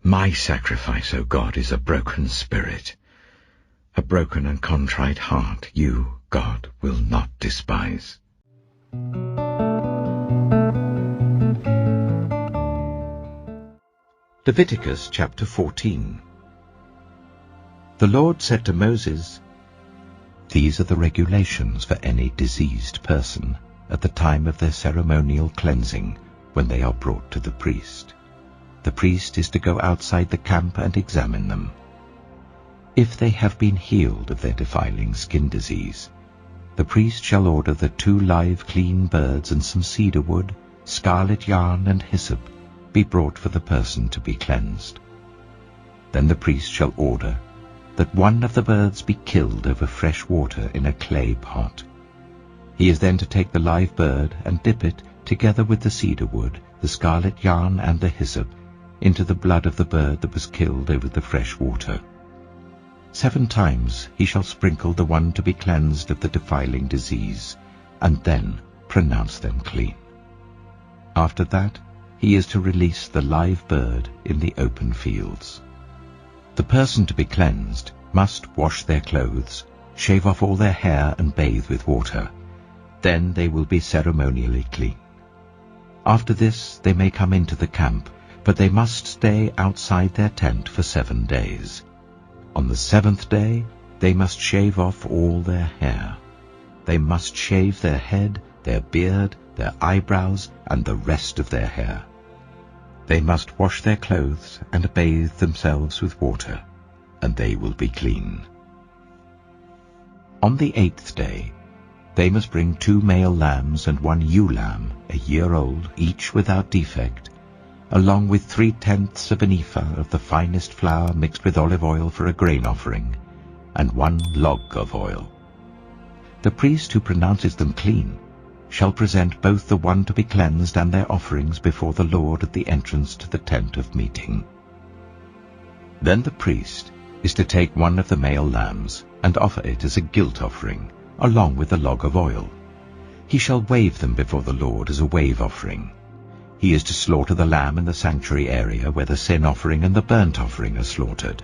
My sacrifice, O God, is a broken spirit. A broken and contrite heart you, God, will not despise. Leviticus chapter 14. The Lord said to Moses, "These are the regulations for any diseased person at the time of their ceremonial cleansing when they are brought to the priest. The priest is to go outside the camp and examine them. If they have been healed of their defiling skin disease, the priest shall order that 2 live clean birds and some cedar wood, scarlet yarn and hyssop be brought for the person to be cleansed. Then the priest shall order that 1 of the birds be killed over fresh water in a clay pot. He is then to take the live bird and dip it, together with the cedar wood, the scarlet yarn and the hyssop, into the blood of the bird that was killed over the fresh water. 7 times he shall sprinkle the one to be cleansed of the defiling disease, and then pronounce them clean. After that he is to release the live bird in the open fields. The person to be cleansed must wash their clothes, shave off all their hair and bathe with water. Then they will be ceremonially clean. After this they may come into the camp, but they must stay outside their tent for 7 days. On the 7th day they must shave off all their hair. They must shave their head, their beard, their eyebrows, and the rest of their hair. They must wash their clothes and bathe themselves with water, and they will be clean. On the 8th day they must bring 2 male lambs and 1 ewe lamb, a year old, each without defect, along with 3/10 of an ephah of the finest flour mixed with olive oil for a grain offering, and 1 log of oil. The priest who pronounces them clean shall present both the one to be cleansed and their offerings before the Lord at the entrance to the tent of meeting. Then the priest is to take 1 of the male lambs and offer it as a guilt offering, along with a log of oil. He shall wave them before the Lord as a wave offering. He is to slaughter the lamb in the sanctuary area where the sin offering and the burnt offering are slaughtered.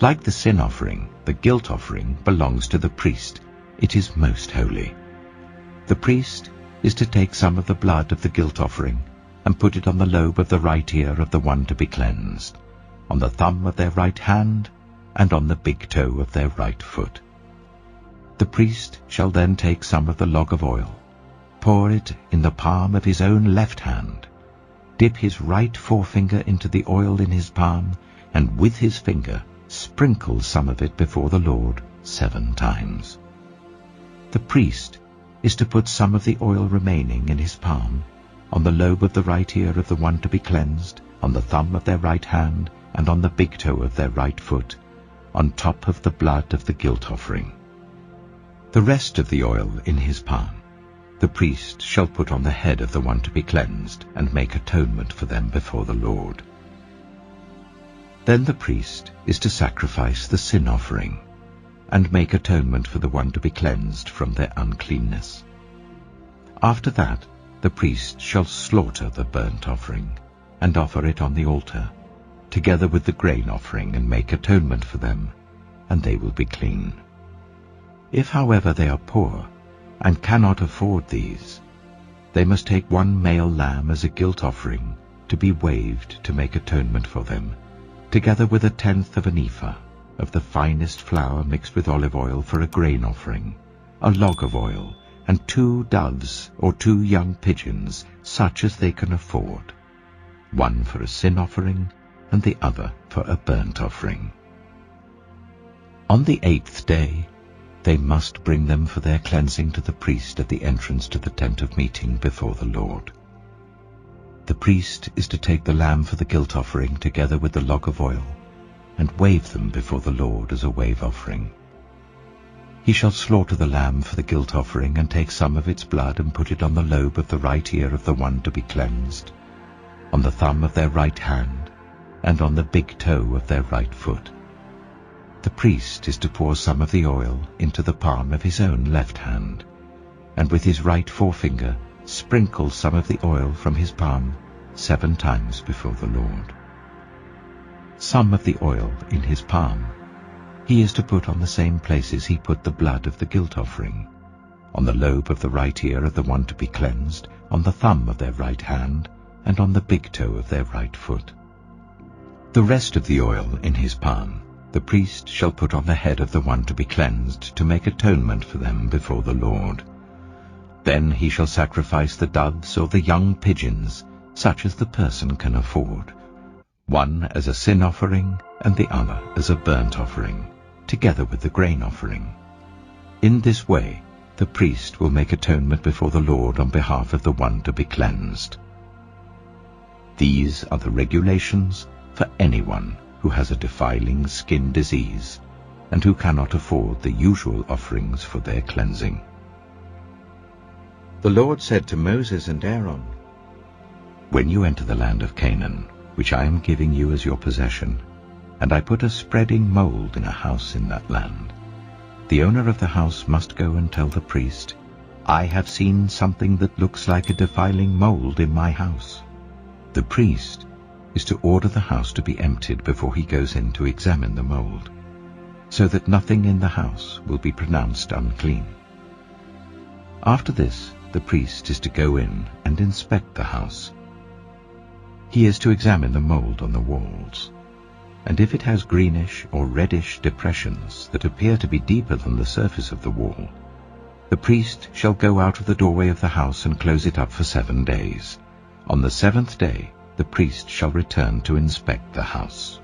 Like the sin offering, the guilt offering belongs to the priest. It is most holy. The priest is to take some of the blood of the guilt offering and put it on the lobe of the right ear of the one to be cleansed, on the thumb of their right hand, and on the big toe of their right foot. The priest shall then take some of the log of oil, pour it in the palm of his own left hand, dip his right forefinger into the oil in his palm, and with his finger sprinkle some of it before the Lord 7 times. The priest is to put some of the oil remaining in his palm on the lobe of the right ear of the one to be cleansed, on the thumb of their right hand, and on the big toe of their right foot, on top of the blood of the guilt offering. The rest of the oil in his palm the priest shall put on the head of the one to be cleansed, and make atonement for them before the Lord. Then the priest is to sacrifice the sin offering, and make atonement for the one to be cleansed from their uncleanness. After that the priest shall slaughter the burnt offering, and offer it on the altar, together with the grain offering, and make atonement for them, and they will be clean. If, however, they are poor, and cannot afford these, they must take 1 male lamb as a guilt offering to be waved to make atonement for them, together with 1/10 of an ephah of the finest flour mixed with olive oil for a grain offering, a log of oil, and 2 doves or 2 young pigeons, such as they can afford, 1 for a sin offering and the other for a burnt offering. On the 8th day they must bring them for their cleansing to the priest at the entrance to the tent of meeting before the Lord. The priest is to take the lamb for the guilt offering together with the log of oil, and wave them before the Lord as a wave offering. He shall slaughter the lamb for the guilt offering, and take some of its blood and put it on the lobe of the right ear of the one to be cleansed, on the thumb of their right hand, and on the big toe of their right foot. The priest is to pour some of the oil into the palm of his own left hand, and with his right forefinger sprinkle some of the oil from his palm 7 times before the Lord. some of the oil in his palm. He is to put on the same places he put the blood of the guilt offering, on the lobe of the right ear of the one to be cleansed, on the thumb of their right hand, and on the big toe of their right foot. The rest of the oil in his palm the priest shall put on the head of the one to be cleansed, to make atonement for them before the Lord. Then he shall sacrifice the doves or the young pigeons, such as the person can afford, one as a sin offering and the other as a burnt offering, together with the grain offering. In this way the priest will make atonement before the Lord on behalf of the one to be cleansed. These are the regulations for anyone who has a defiling skin disease and who cannot afford the usual offerings for their cleansing. The Lord said to Moses and Aaron, "When you enter the land of Canaan, which I am giving you as your possession, and I put a spreading mold in a house in that land, the owner of the house must go and tell the priest, 'I have seen something that looks like a defiling mold in my house.' The priest is to order the house to be emptied before he goes in to examine the mold, so that nothing in the house will be pronounced unclean. After this, the priest is to go in and inspect the house. He is to examine the mold on the walls, and if it has greenish or reddish depressions that appear to be deeper than the surface of the wall, the priest shall go out of the doorway of the house and close it up for 7 days. On the 7th day, the priest shall return to inspect the house.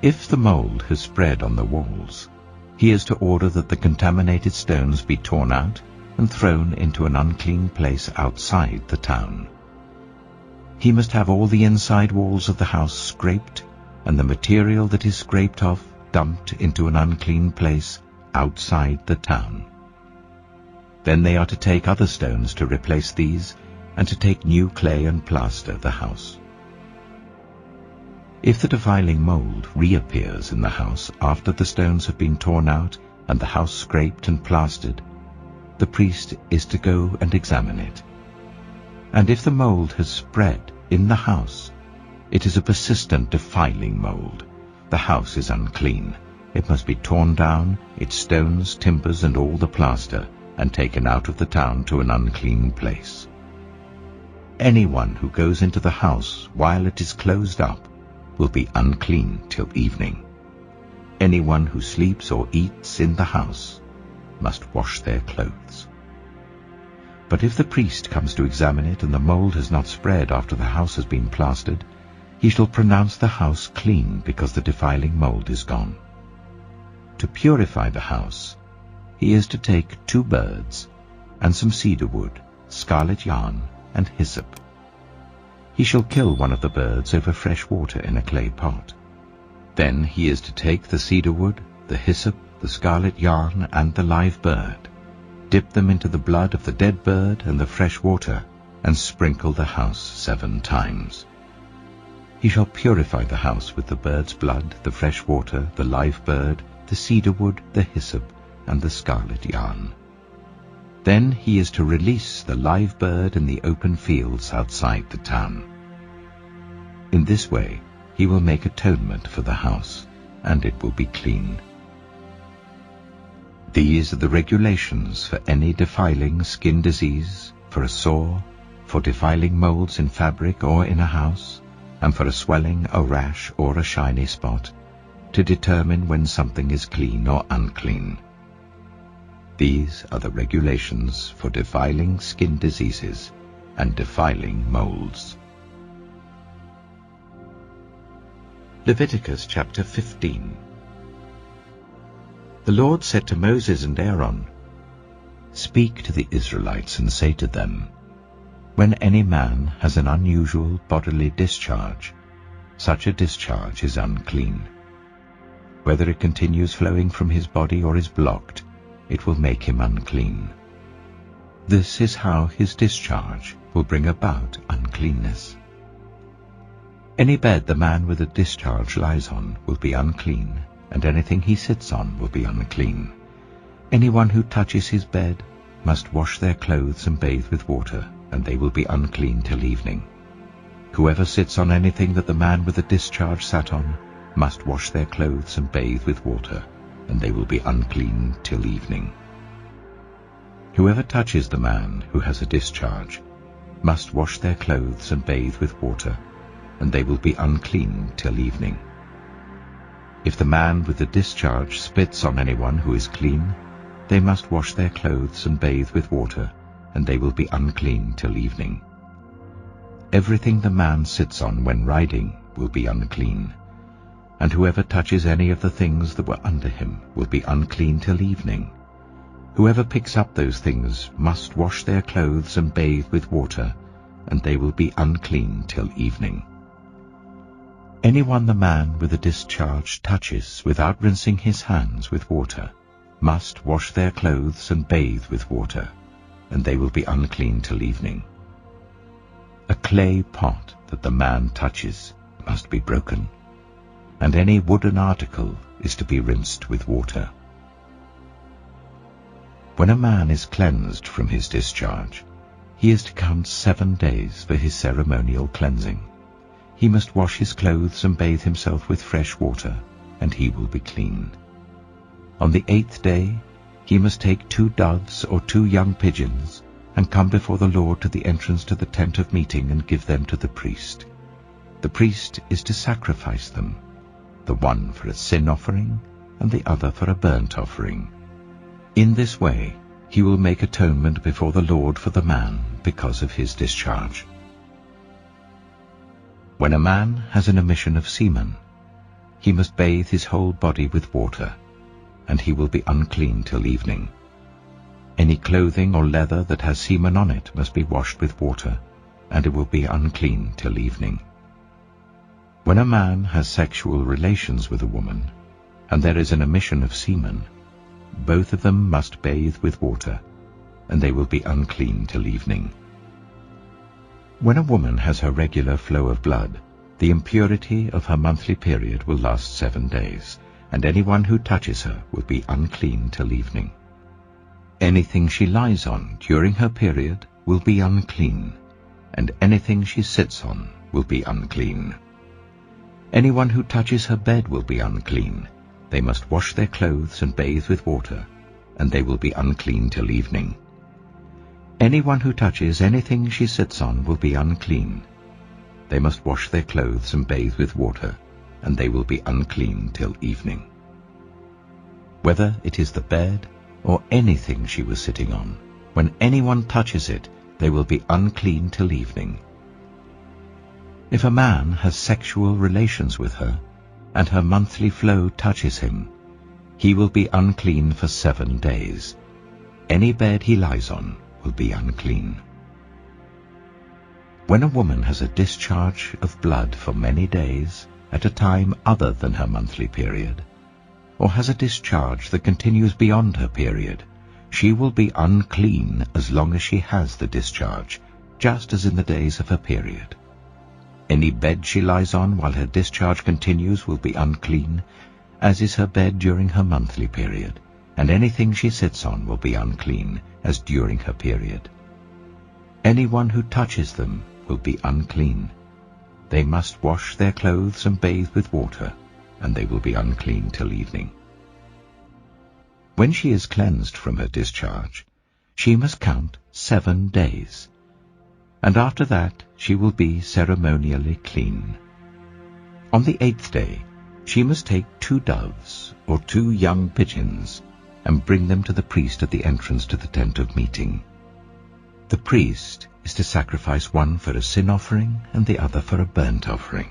If the mold has spread on the walls, he is to order that the contaminated stones be torn out and thrown into an unclean place outside the town. He must have all the inside walls of the house scraped, and the material that is scraped off dumped into an unclean place outside the town. Then they are to take other stones to replace these, and to take new clay and plaster the house. If the defiling mold reappears in the house after the stones have been torn out and the house scraped and plastered, the priest is to go and examine it. And if the mold has spread in the house, it is a persistent defiling mold. The house is unclean. It must be torn down, its stones, timbers, and all the plaster, and taken out of the town to an unclean place. Anyone who goes into the house while it is closed up will be unclean till evening. Anyone who sleeps or eats in the house must wash their clothes. But if the priest comes to examine it and the mold has not spread after the house has been plastered, he shall pronounce the house clean because the defiling mold is gone. To purify the house, he is to take 2 birds and some cedar wood, scarlet yarn, and hyssop. He shall kill one of the birds over fresh water in a clay pot. Then he is to take the cedar wood, the hyssop, the scarlet yarn, and the live bird, dip them into the blood of the dead bird and the fresh water, and sprinkle the house 7 times. He shall purify the house with the bird's blood, the fresh water, the live bird, the cedar wood, the hyssop, and the scarlet yarn. Then he is to release the live bird in the open fields outside the town. In this way he will make atonement for the house, and it will be clean. These are the regulations for any defiling skin disease, for a sore, for defiling molds in fabric or in a house, and for a swelling, a rash, or a shiny spot, to determine when something is clean or unclean. These are the regulations for defiling skin diseases and defiling molds. Leviticus chapter 15. The Lord said to Moses and Aaron, "Speak to the Israelites and say to them, when any man has an unusual bodily discharge, such a discharge is unclean. Whether it continues flowing from his body or is blocked, it will make him unclean. This is how his discharge will bring about uncleanness. Any bed the man with a discharge lies on will be unclean, and anything he sits on will be unclean. Anyone who touches his bed must wash their clothes and bathe with water, and they will be unclean till evening. Whoever sits on anything that the man with the discharge sat on must wash their clothes and bathe with water, and they will be unclean till evening. Whoever touches the man who has a discharge must wash their clothes and bathe with water, and they will be unclean till evening. If the man with the discharge spits on anyone who is clean, they must wash their clothes and bathe with water, and they will be unclean till evening. Everything the man sits on when riding will be unclean, and whoever touches any of the things that were under him will be unclean till evening. Whoever picks up those things must wash their clothes and bathe with water, and they will be unclean till evening. Anyone the man with a discharge touches without rinsing his hands with water must wash their clothes and bathe with water, and they will be unclean till evening. A clay pot that the man touches must be broken, and any wooden article is to be rinsed with water. When a man is cleansed from his discharge, he is to count 7 days for his ceremonial cleansing. He must wash his clothes and bathe himself with fresh water, and he will be clean. On the 8th day he must take 2 doves or 2 young pigeons, and come before the Lord to the entrance to the tent of meeting and give them to the priest. The priest is to sacrifice them, the one for a sin offering and the other for a burnt offering. In this way he will make atonement before the Lord for the man because of his discharge. When a man has an emission of semen, he must bathe his whole body with water, and he will be unclean till evening. Any clothing or leather that has semen on it must be washed with water, and it will be unclean till evening. When a man has sexual relations with a woman, and there is an emission of semen, both of them must bathe with water, and they will be unclean till evening. When a woman has her regular flow of blood, the impurity of her monthly period will last 7 days, and anyone who touches her will be unclean till evening. Anything she lies on during her period will be unclean, and anything she sits on will be unclean. Anyone who touches her bed will be unclean. They must wash their clothes and bathe with water, and they will be unclean till evening. Anyone who touches anything she sits on will be unclean. They must wash their clothes and bathe with water, and they will be unclean till evening. Whether it is the bed or anything she was sitting on, when anyone touches it, they will be unclean till evening. If a man has sexual relations with her, and her monthly flow touches him, he will be unclean for 7 days. Any bed he lies on will be unclean. When a woman has a discharge of blood for many days at a time other than her monthly period, or has a discharge that continues beyond her period, she will be unclean as long as she has the discharge, just as in the days of her period. Any bed she lies on while her discharge continues will be unclean, as is her bed during her monthly period, and anything she sits on will be unclean, as during her period. Anyone who touches them will be unclean. They must wash their clothes and bathe with water, and they will be unclean till evening. When she is cleansed from her discharge, she must count 7 days, and after that she will be ceremonially clean. On the 8th day she must take 2 doves or 2 young pigeons and bring them to the priest at the entrance to the tent of meeting. The priest is to sacrifice one for a sin offering and the other for a burnt offering.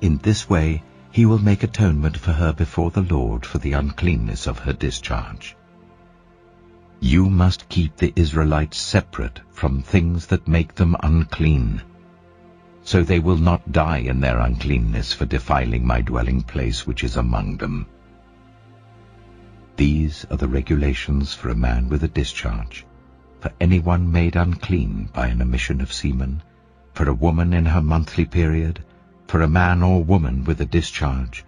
In this way he will make atonement for her before the Lord for the uncleanness of her discharge. You must keep the Israelites separate from things that make them unclean, so they will not die in their uncleanness for defiling my dwelling place which is among them. These are the regulations for a man with a discharge, for anyone made unclean by an emission of semen, for a woman in her monthly period, for a man or woman with a discharge,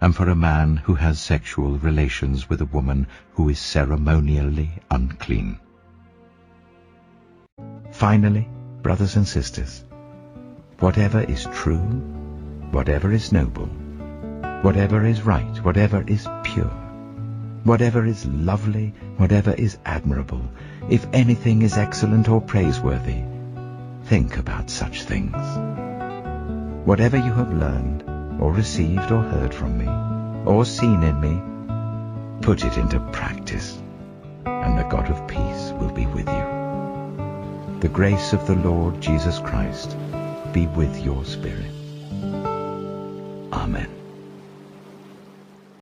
and for a man who has sexual relations with a woman who is ceremonially unclean. Finally, brothers and sisters, whatever is true, whatever is noble, whatever is right, whatever is pure, whatever is lovely, whatever is admirable, if anything is excellent or praiseworthy, think about such things. Whatever you have learned, or received or heard from me, or seen in me, put it into practice, and the God of peace will be with you. The grace of the Lord Jesus Christ be with your spirit. Amen.